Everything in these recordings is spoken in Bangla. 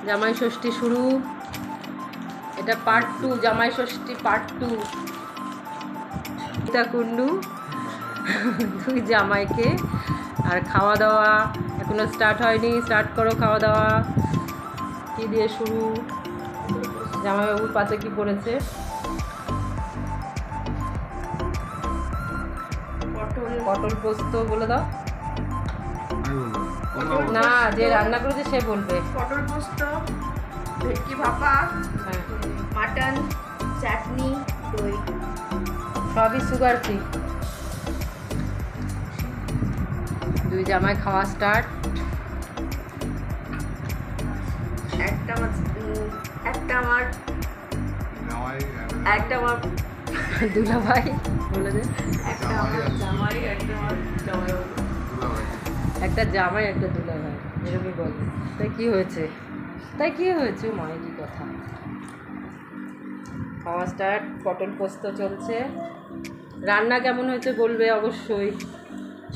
জামাই ষষ্ঠী শুরু। এটা পার্ট 2, জামাই ষষ্ঠী পার্ট 2। এটা কুন্ডু দুই জামাইকে। আর খাওয়া দাওয়া এখনো স্টার্ট হয়নি, স্টার্ট করো খাওয়া দাওয়া। কি দিয়ে শুরু? জামাইবাবুর পাতে কি পড়েছে? পটল পোস্ত বলে দাও না, যে রান্না করেছে সে বলবে। পটল পোস্ত, ভেটকি ভাপা, মাটন, চাটনি, দই, সবই সুগার ফ্রি। দুই জামাই খাওয়া স্টার্ট। একটা আমার দুলা ভাই বলে দে। একটা আমার জামাই, একটা আমার জামাইবাবু। একটা জামাই একটা দুলা ভাই এরকমই বল। তাই কি হয়েছে? মায়ের কি কথা। খাওয়া স্টার্ট, পটল পোস্ত চলছে। রান্না কেমন হয়েছে বলবে অবশ্যই।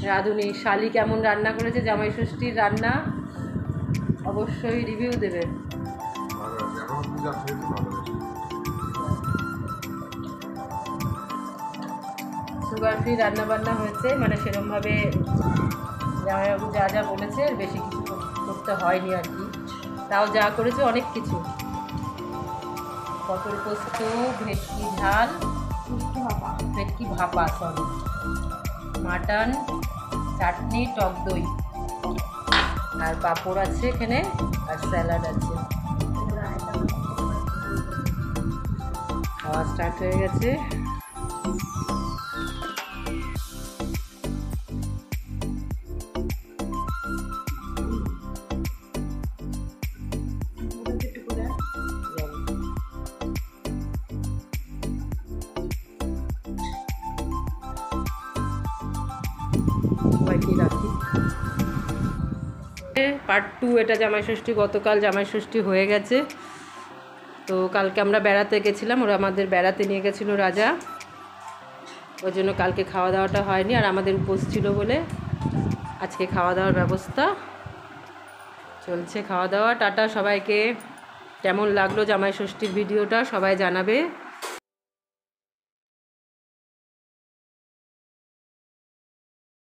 রাঁধুনি শালি কেমন রান্না করেছে জামাই ষষ্ঠীর রান্না অবশ্যই রিভিউ দেবে। সুগার ফ্রি রান্না বান্না হয়েছে, মানে সেরকমভাবে জামাইবাবু যা যা বলেছে বেশি কিছু করতে হয়নি আর কি। তাও যা করেছে অনেক কিছু। পটল পোস্ত, ভেটকি ঝাল, ভেটকি ভাপা, সরি, মাটন, চাটনি, টক দই, আর পাঁপড় আছে এখানে, আর স্যালাড আছে। খাওয়া স্টার্ট হয়ে গেছে। রাখি পার্ট 2। এটা জামাই ষষ্ঠী, গতকাল জামাই ষষ্ঠী হয়ে গেছে। তো কালকে আমরা বেড়াতে গেছিলাম, ওরা আমাদের বেড়াতে নিয়ে গেছিলো রাজা, ওই জন্য কালকে খাওয়া দাওয়াটা হয়নি। আর আমাদের উপোস ছিল বলে আজকে খাওয়া দাওয়ার ব্যবস্থা চলছে। খাওয়া দাওয়া। টাটা সবাইকে। কেমন লাগলো জামাই ষষ্ঠীর ভিডিওটা সবাই জানাবে।